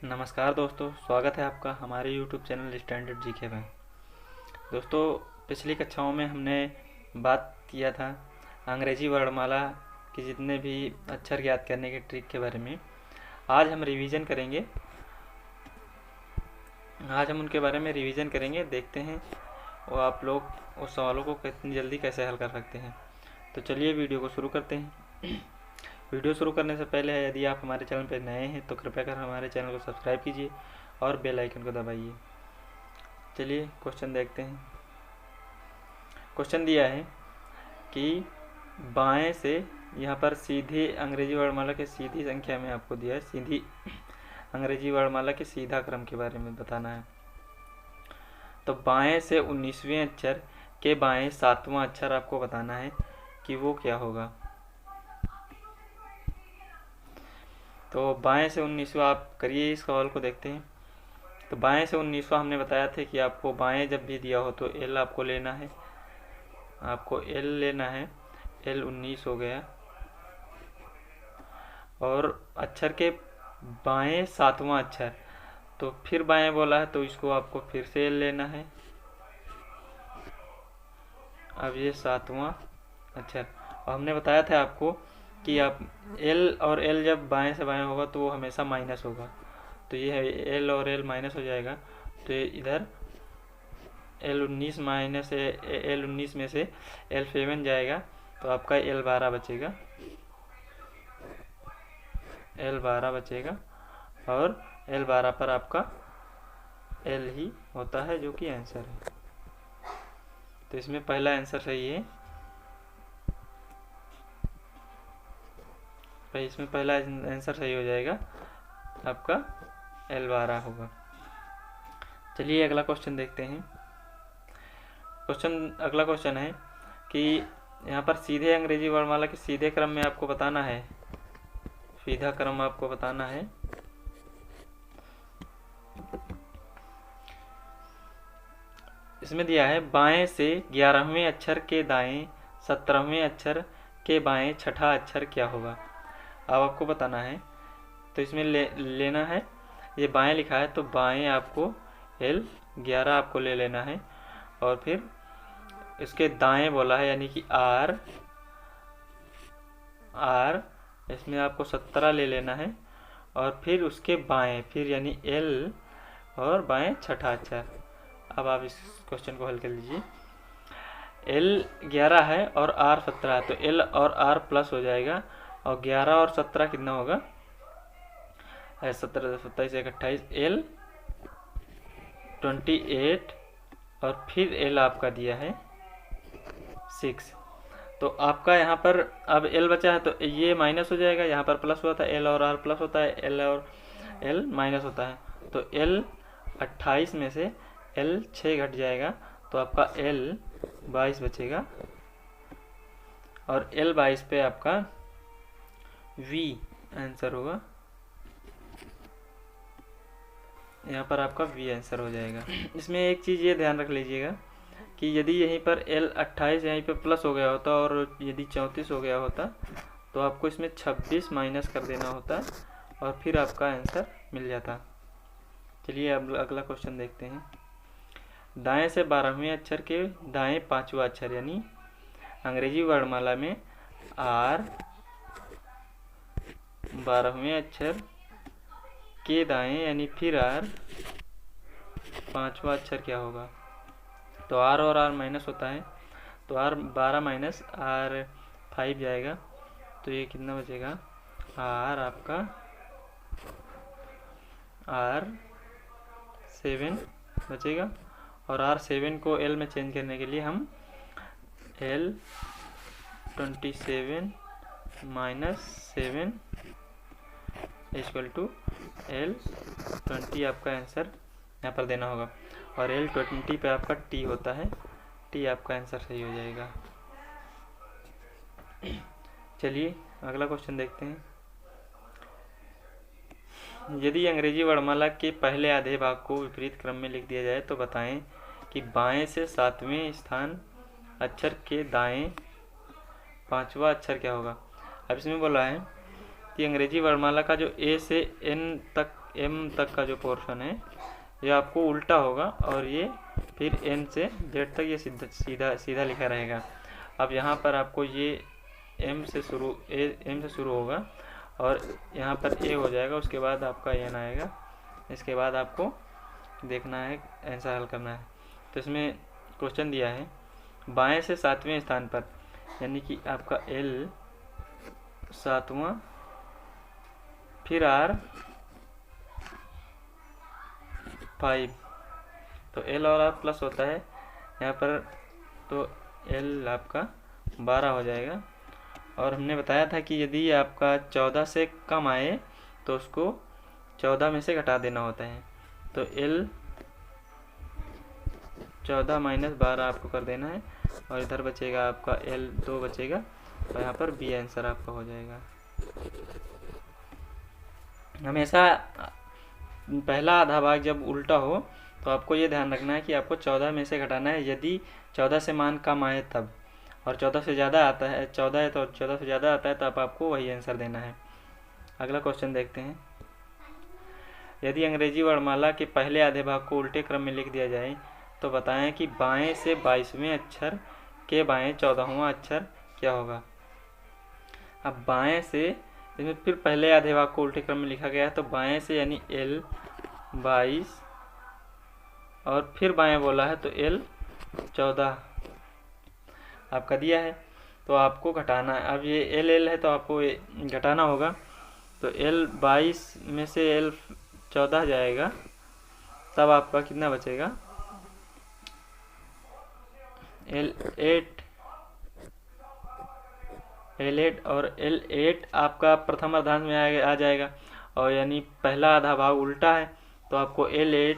नमस्कार दोस्तों, स्वागत है आपका हमारे YouTube चैनल स्टैंडर्ड जीके में। दोस्तों, पिछली कक्षाओं में हमने बात किया था अंग्रेजी वर्णमाला के जितने भी अक्षर याद करने के ट्रिक के बारे में। आज हम रिवीजन करेंगे। उनके बारे में रिवीजन करेंगे। देखते हैं वो आप लोग उस सवालों को कितनी जल्दी कैसे हल कर सकते हैं। तो चलिए वीडियो को शुरू करते हैं। वीडियो शुरू करने से पहले यदि आप हमारे चैनल पर नए हैं तो कृपया कर हमारे चैनल को सब्सक्राइब कीजिए और बेल आइकन को दबाइए। चलिए क्वेश्चन देखते हैं। क्वेश्चन दिया है कि बाएं से, यहाँ पर सीधे अंग्रेजी वर्णमाला के सीधी संख्या में आपको दिया है, सीधी अंग्रेजी वर्णमाला के सीधा क्रम के बारे में बताना है। तो बाएं से 19वें अक्षर के बाएं 7वां अक्षर आपको बताना है कि वो क्या होगा। तो बाएं से 19वां आप करिए, इस सवाल को देखते हैं। तो बाएं से 19वां हमने बताया था कि आपको बाएं जब भी दिया हो तो एल आपको लेना है, एल 19 हो गया। और अक्षर के बाएं 7वां अक्षर, तो फिर बाएं बोला है तो इसको आपको फिर से एल लेना है। अब ये 7वां अक्षर, और हमने बताया था आपको कि आप एल और एल जब बाएं से बाएं होगा तो वो हमेशा माइनस होगा। तो ये है एल और एल माइनस हो जाएगा। तो इधर एल 19 माइनस एल 19 में से एल 7 जाएगा तो आपका एल 12 बचेगा, और एल 12 पर आपका एल ही होता है जो कि आंसर है। तो इसमें पहला आंसर सही है। इसमें पहला आंसर सही हो जाएगा, आपका एल 12 होगा। चलिए अगला क्वेश्चन देखते हैं। अगला क्वेश्चन है कि यहाँ पर सीधे अंग्रेजी वर्णमाला के सीधे क्रम में आपको बताना है, सीधा क्रम आपको बताना है। इसमें दिया है बाएं से 11वें अक्षर के दाएं 17वें अक्षर के बाएं छठा अक्षर क्या होगा। अब आपको बताना है। तो इसमें लेना है, ये बाएं लिखा है तो बाएं आपको एल 11 आपको ले लेना है, और फिर इसके दाएं बोला है यानी कि आर इसमें आपको 17 ले लेना है, और फिर उसके बाएं फिर यानी एल और बाएं छठा अक्षर। अब आप इस क्वेश्चन को हल कर लीजिए। एल 11 है और आर 17 है, तो एल और आर प्लस हो जाएगा, और 11 और 17 कितना होगा, 17 27 28, एल 28, और फिर एल आपका दिया है 6। तो आपका यहाँ पर अब एल बचा है तो ये माइनस हो जाएगा, यहाँ पर प्लस हुआ था, एल और आर प्लस होता है, एल और एल माइनस होता है। तो एल 28 में से एल 6 घट जाएगा, तो आपका एल 22 बचेगा, और एल 22 पे आपका वी आंसर होगा। यहाँ पर आपका वी आंसर हो जाएगा। इसमें एक चीज़ ये ध्यान रख लीजिएगा कि यदि यहीं पर एल 28 यहीं पे प्लस हो गया होता और यदि 34 हो गया होता तो आपको इसमें 26 माइनस कर देना होता और फिर आपका आंसर मिल जाता। चलिए अब अगला क्वेश्चन देखते हैं। दाएं से 12वें अक्षर के दाएं 5वां अक्षर यानी अंग्रेजी वर्णमाला में आर 12वें अक्षर के दाएं यानी फिर आर 5वां अक्षर क्या होगा। तो आर और आर माइनस होता है, तो आर 12 माइनस आर 5 जाएगा, तो ये कितना बचेगा, आर आपका आर 7 बचेगा, और आर 7 को एल में चेंज करने के लिए हम L 27 minus 7 equal to L 20 आपका आंसर यहाँ पर देना होगा, और एल 20 पे आपका टी होता है, टी आपका आंसर सही हो जाएगा। चलिए अगला क्वेश्चन देखते हैं। यदि अंग्रेजी वर्णमाला के पहले आधे भाग को विपरीत क्रम में लिख दिया जाए तो बताएं कि बाएं से 7वें स्थान अक्षर के दाएं 5वां अक्षर क्या होगा। अब इसमें बोला है कि अंग्रेजी वर्णमाला का जो ए से एन तक m तक का जो पोर्शन है ये आपको उल्टा होगा और ये फिर n से z तक ये सीधा सीधा सीधा लिखा रहेगा। अब यहाँ पर आपको ये m से शुरू होगा और यहाँ पर a हो जाएगा, उसके बाद आपका n आएगा। इसके बाद आपको देखना है, आंसर हल करना है। तो इसमें क्वेश्चन दिया है बाएं से 7वें स्थान पर, यानी कि आपका l 7वां, फिर r 5, तो l और r प्लस होता है यहाँ पर, तो l आपका 12 हो जाएगा। और हमने बताया था कि यदि आपका 14 से कम आए तो उसको 14 में से घटा देना होता है। तो l 14 माइनस 12 आपको कर देना है और इधर बचेगा आपका l 2 बचेगा और यहाँ पर बी आंसर आपका हो जाएगा। हमेशा पहला आधा भाग जब उल्टा हो तो आपको ये ध्यान रखना है कि आपको 14 में से घटाना है। यदि 14 से मान कम आए तब, और 14 से ज़्यादा आता है, 14 है तो 14 से ज़्यादा आता है तो आपको वही आंसर देना है। अगला क्वेश्चन देखते हैं। यदि अंग्रेजी वर्णमाला के पहले आधे भाग को उल्टे क्रम में लिख दिया जाए तो बताएं कि बाएं से 22वें अक्षर के बाएं 14वां अक्षर क्या होगा। अब बाएं से, इसमें फिर पहले आधे भाग को उल्टे क्रम में लिखा गया है, तो बाएं से यानी l 22 और फिर बाएं बोला है तो l 14 आपका दिया है, तो आपको घटाना है। अब ये l है तो आपको घटाना होगा, तो l 22 में से l 14 जाएगा, तब आपका कितना बचेगा, L8 और L8 आपका प्रथम अर्धांश में आ जाएगा, और यानी पहला आधा भाग उल्टा है तो आपको L8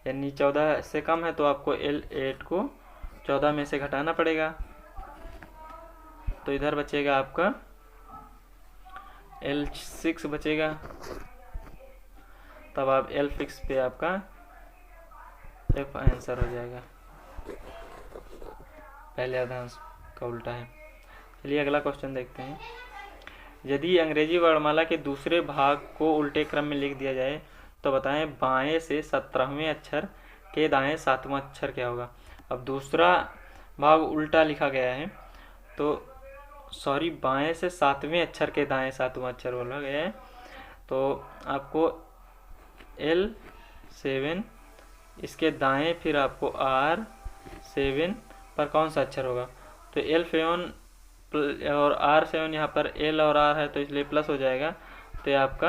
यानी 14 से कम है तो आपको L8 को 14 में से घटाना पड़ेगा। तो इधर बचेगा आपका L6 बचेगा, तब आप L6 पे आपका F आंसर हो जाएगा, पहले अर्धांश का उल्टा है। चलिए अगला क्वेश्चन देखते हैं। यदि अंग्रेजी वर्णमाला के दूसरे भाग को उल्टे क्रम में लिख दिया जाए तो बताएं बाएं से 17वें अक्षर के दाएं 7वां अक्षर क्या होगा। अब दूसरा भाग उल्टा लिखा गया है, तो सॉरी बाएं से 7वें अक्षर के दाएं 7वां अक्षर बोला गया है, तो आपको L7 इसके दाएं फिर आपको R7 पर कौन सा अक्षर होगा। तो L7 और R7 यहाँ पर L और R है तो इसलिए प्लस हो जाएगा, तो ये आपका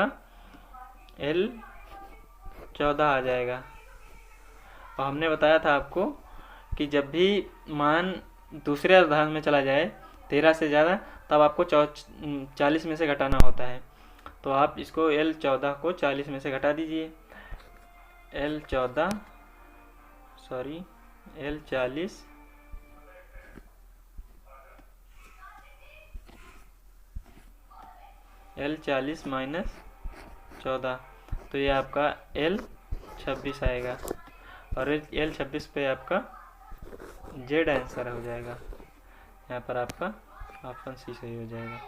L14 आ जाएगा। और हमने बताया था आपको कि जब भी मान दूसरे अर्धांश में चला जाए 13 से ज़्यादा, तब आपको 40 में से घटाना होता है। तो आप इसको L14 को 40 में से घटा दीजिए। L40 L40 माइनस 14, तो ये आपका L26 आएगा, और L26 पे आपका Z आंसर हो जाएगा। यहाँ पर आपका ऑप्शन सी सही हो जाएगा।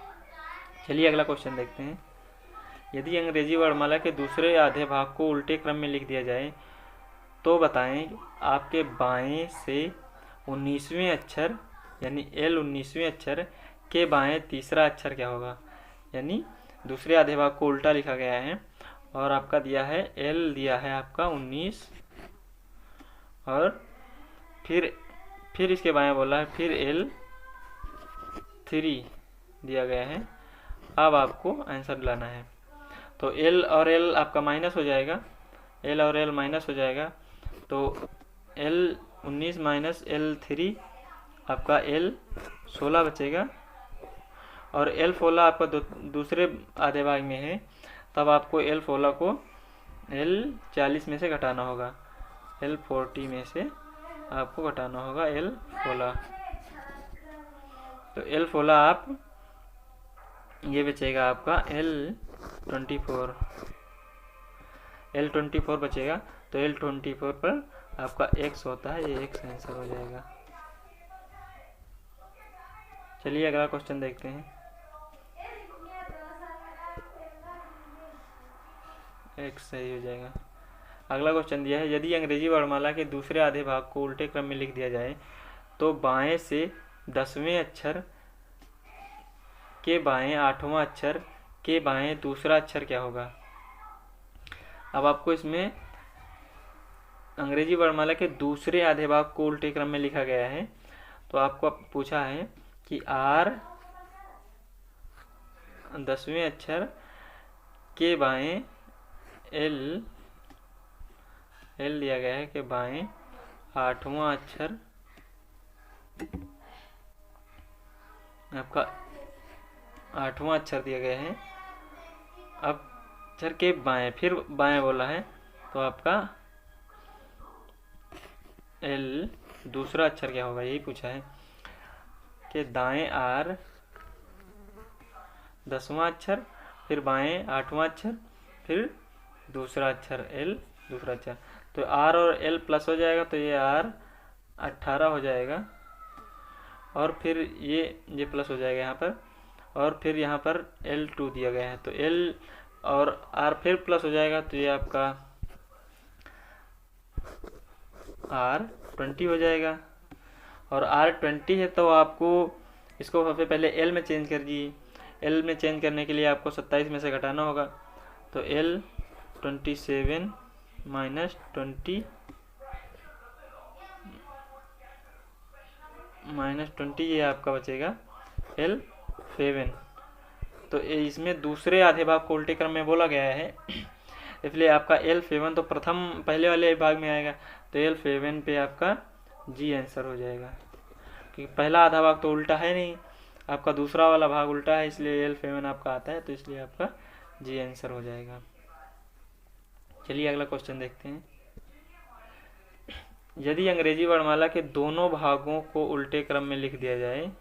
चलिए अगला क्वेश्चन देखते हैं। यदि अंग्रेजी वर्णमाला के दूसरे आधे भाग को उल्टे क्रम में लिख दिया जाए तो बताएं आपके बाएं से 19वें अक्षर यानी L19वें अक्षर के बाएं तीसरा अक्षर क्या होगा। यानी दूसरे आधे भाग को उल्टा लिखा गया है और आपका दिया है L दिया है आपका 19, और फिर इसके बाएं बोला है फिर L3 दिया गया है। अब आपको आंसर लाना है, तो L और L आपका माइनस हो जाएगा, L और L माइनस हो जाएगा, तो L19 माइनस L3 आपका L16 बचेगा, और L16 आपका दूसरे आधे भाग में है, तब आपको L16 को L40 में से घटाना होगा, L40 में से आपको घटाना होगा L16, तो L16 आप ये बचेगा आपका L24 बचेगा, तो L24 पर आपका X होता है, ये X आंसर हो जाएगा। चलिए अगला क्वेश्चन देखते हैं। x सही हो जाएगा। अगला क्वेश्चन दिया है, यदि अंग्रेजी वर्णमाला के दूसरे आधे भाग को उल्टे क्रम में लिख दिया जाए तो बाएं से 10वें अक्षर के बाएं 8वां अक्षर के बाएं दूसरा अक्षर क्या होगा। अब आपको इसमें अंग्रेजी वर्णमाला के दूसरे आधे भाग को उल्टे क्रम में लिखा गया है, तो आपको पूछा है कि R 10वें अक्षर के बाएं L दिया गया है कि बाएं 8वां अक्षर आपका 8वां अक्षर दिया गया है। अब अक्षर के बाएं, फिर बाएं बोला है, तो आपका L दूसरा अक्षर क्या होगा, यही पूछा है कि दाएं R 10वां अक्षर, फिर बाएं 8वां अक्षर, फिर दूसरा अक्षर L दूसरा अक्षर। तो R और L प्लस हो जाएगा, तो ये R 18 हो जाएगा, और फिर ये प्लस हो जाएगा यहाँ पर, और फिर यहाँ पर L2 दिया गया है, तो L और R फिर प्लस हो जाएगा, तो ये आपका R 20 हो जाएगा। और R 20 है तो आपको इसको सबसे पहले L में चेंज कर दीजिए। L में चेंज करने के लिए आपको 27 में से घटाना होगा, तो L 27 माइनस 20 ये आपका बचेगा L7। तो इसमें दूसरे आधे भाग को उल्टे क्रम में बोला गया है, इसलिए आपका L7 तो पहले वाले भाग में आएगा, तो L7 पे आपका G आंसर हो जाएगा, क्योंकि पहला आधा भाग तो उल्टा है नहीं, आपका दूसरा वाला भाग उल्टा है, इसलिए L7 आपका आता है, तो इसलिए आपका G आंसर हो जाएगा। चलिए अगला क्वेश्चन देखते हैं। यदि अंग्रेजी वर्णमाला के दोनों भागों को उल्टे क्रम में लिख दिया जाए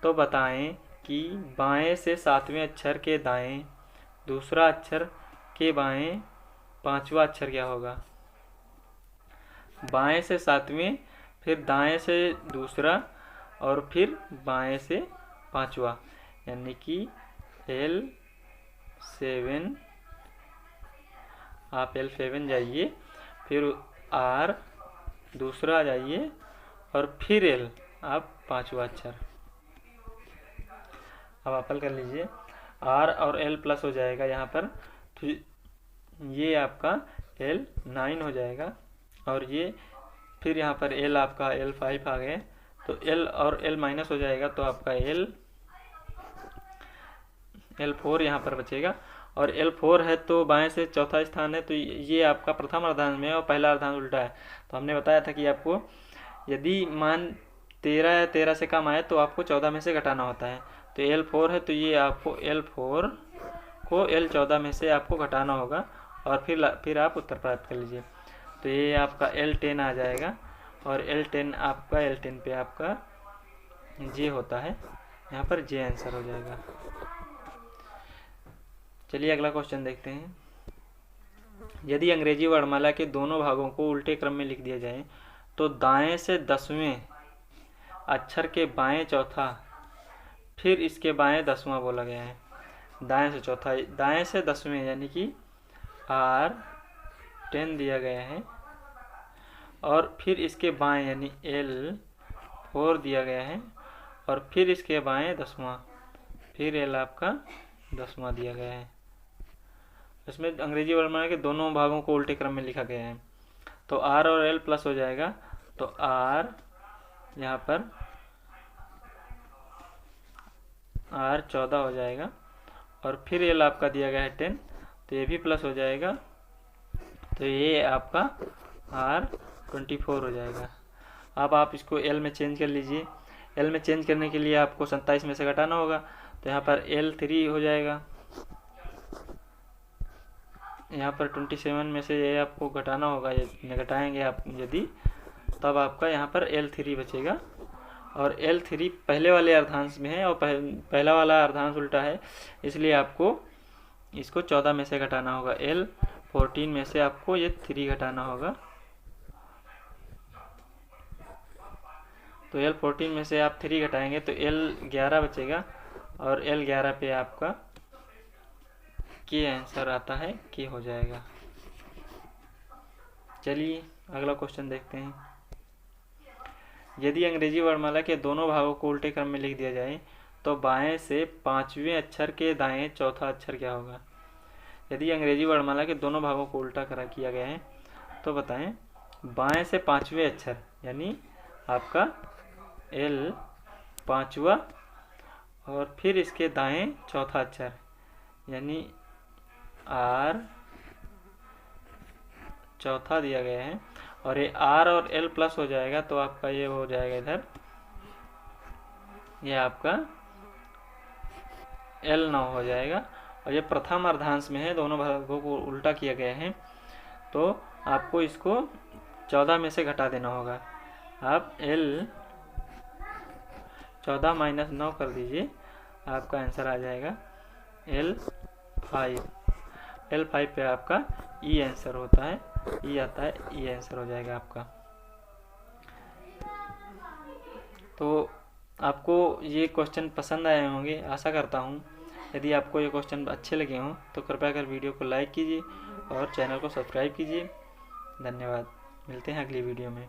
तो बताएं कि बाएं से 7वें अक्षर के दाएं दूसरा अक्षर के बाएं 5वां अक्षर क्या होगा। बाएं से 7वें, फिर दाएं से दूसरा, और फिर बाएं से 5वां, यानी कि L7, आप L7 जाइए, फिर R दूसरा जाइए, और फिर L आप 5वां अक्षर। अब आप हल कर लीजिए, R और L प्लस हो जाएगा यहाँ पर, तो ये आपका L9 हो जाएगा, और ये फिर यहाँ पर L आपका L5 आ गए, तो L और L माइनस हो जाएगा, तो आपका L4 यहाँ पर बचेगा। और L4 है तो बाएं से चौथा स्थान है, तो ये आपका प्रथम अर्धांश में है और पहला अर्धांश उल्टा है। तो हमने बताया था कि आपको यदि मान 13 या 13 से कम आए तो आपको 14 में से घटाना होता है। तो L4 है तो ये आपको L4 को L14 में से आपको घटाना होगा, और फिर आप उत्तर प्राप्त कर लीजिए। तो ये आपका L10 आ जाएगा, और L10 आपका L10 पे आपका J होता है, यहाँ पर J आंसर हो जाएगा। चलिए अगला क्वेश्चन देखते हैं। यदि अंग्रेजी वर्णमाला के दोनों भागों को उल्टे क्रम में लिख दिया जाए तो दाएं से 10वें अक्षर के बाएं चौथा, फिर इसके बाएं 10वां बोला गया है। दाएं से चौथा, दाएं से 10वें यानी कि R10 दिया गया है, और फिर इसके बाएं यानी L4 दिया गया है, और फिर इसके बाएं 10वां, फिर L आपका 10वां दिया गया है। इसमें अंग्रेजी वर्णमाला के दोनों भागों को उल्टे क्रम में लिखा गया है, तो R और L प्लस हो जाएगा, तो R यहाँ पर R 14 हो जाएगा, और फिर L आपका दिया गया है 10, तो ये भी प्लस हो जाएगा, तो ये आपका R 24 हो जाएगा। अब आप इसको L में चेंज कर लीजिए। L में चेंज करने के लिए आपको 27 में से घटाना होगा, तो यहाँ पर L3 हो जाएगा, यहाँ पर 27 में से ये आपको घटाना होगा, घटाएंगे आप यदि, तब आपका यहाँ पर L3 बचेगा, और L3 पहले वाले अर्धांश में है और पहला वाला अर्धांश उल्टा है, इसलिए आपको इसको 14 में से घटाना होगा। L14 में से आपको ये 3 घटाना होगा, तो L14 में से आप 3 घटाएंगे तो L11 बचेगा, और L11 पे आपका के आंसर आता है के हो जाएगा। चलिए अगला क्वेश्चन देखते हैं। यदि अंग्रेजी वर्णमाला के दोनों भागों को उल्टे क्रम में लिख दिया जाए तो बाएं से 5वें अक्षर के दाएं चौथा अक्षर क्या होगा। यदि अंग्रेजी वर्णमाला के दोनों भागों को उल्टा करा किया गया है तो बताएं बाएं से 5वें अक्षर यानी आपका एल 5वां और फिर इसके दाएं चौथा अक्षर यानी आर चौथा दिया गया है और ये आर और एल प्लस हो जाएगा तो आपका ये हो जाएगा इधर ये आपका एल 9 हो जाएगा। और ये प्रथम अर्धांश में है, दोनों भागों को उल्टा किया गया है तो आपको इसको 14 में से घटा देना होगा। आप एल 14 माइनस 9 कर दीजिए, आपका आंसर आ जाएगा एल 5 पे आपका ई आंसर होता है, ई आता है, ई आंसर हो जाएगा आपका। तो आपको ये क्वेश्चन पसंद आए होंगे आशा करता हूँ। यदि आपको ये क्वेश्चन अच्छे लगे हों तो कृपया कर वीडियो को लाइक कीजिए और चैनल को सब्सक्राइब कीजिए। धन्यवाद, मिलते हैं अगली वीडियो में।